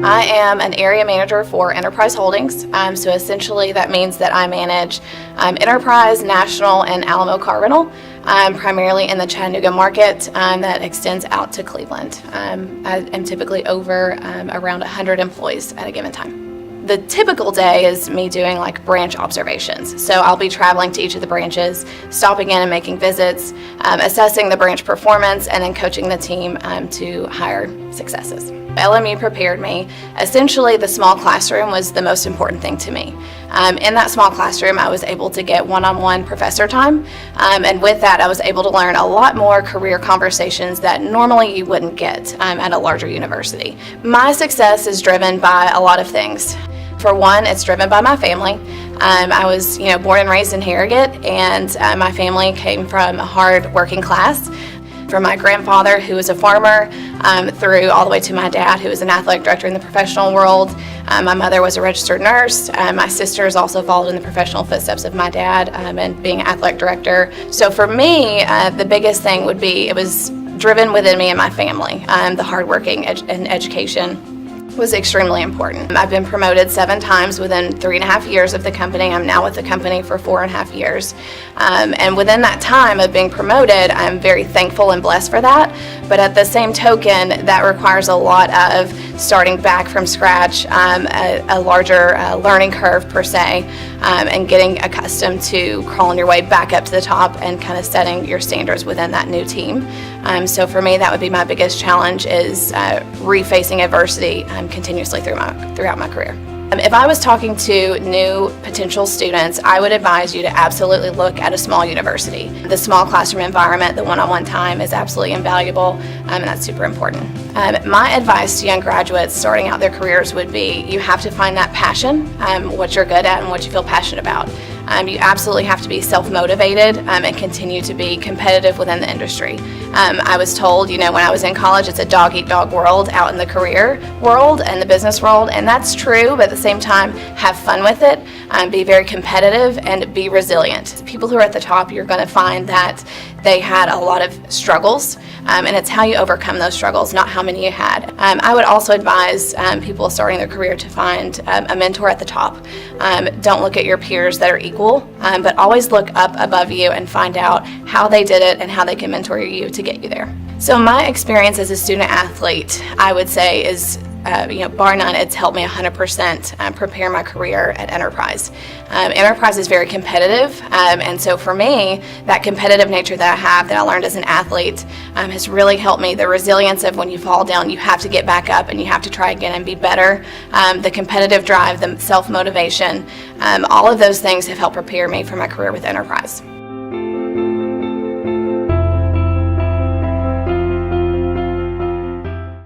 I am an area manager for Enterprise Holdings. So essentially that means that I manage Enterprise, National, and Alamo Car Rental, primarily in the Chattanooga market that extends out to Cleveland. I am typically over around 100 employees at a given time. The typical day is me doing like branch observations. So I'll be traveling to each of the branches, stopping in and making visits, assessing the branch performance, and then coaching the team to hire successes. LMU prepared me. Essentially, the small classroom was the most important thing to me. In that small classroom, I was able to get one-on-one professor time, and with that, I was able to learn a lot more career conversations that normally you wouldn't get at a larger university. My success is driven by a lot of things. For one, it's driven by my family. I was, born and raised in Harrogate, and my family came from a hard working class. From my grandfather, who was a farmer, through all the way to my dad, who was an athletic director in the professional world. My mother was a registered nurse. My sisters also followed in the professional footsteps of my dad and being an athletic director. So for me, the biggest thing would be it was driven within me and my family. The hardworking and education was extremely important. I've been promoted 7 times within 3.5 years of the company. I'm now with the company for 4.5 years. And within that time of being promoted, I'm very thankful and blessed for that. But at the same token, that requires a lot of starting back from scratch, a larger learning curve per se, and getting accustomed to crawling your way back up to the top and kind of setting your standards within that new team. So for me, that would be my biggest challenge is refacing adversity continuously throughout my career. If I was talking to new potential students, I would advise you to absolutely look at a small university. The small classroom environment, the one-on-one time is absolutely invaluable, and that's super important. My advice to young graduates starting out their careers would be you have to find that passion, what you're good at and what you feel passionate about. You absolutely have to be self-motivated and continue to be competitive within the industry. I was told, when I was in college, it's a dog-eat-dog world out in the career world and the business world, and that's true, but at the same time, have fun with it, be very competitive, and be resilient. People who are at the top, you're going to find that they had a lot of struggles, and it's how you overcome those struggles, not how many you had. I would also advise people starting their career to find a mentor at the top. Don't look at your peers that are equal, but always look up above you and find out how they did it and how they can mentor you to get you there. So my experience as a student athlete, I would say is bar none, it's helped me 100% prepare my career at Enterprise. Enterprise is very competitive, and so for me, that competitive nature that I have, that I learned as an athlete, has really helped me. The resilience of when you fall down, you have to get back up and you have to try again and be better. The competitive drive, the self-motivation, all of those things have helped prepare me for my career with Enterprise.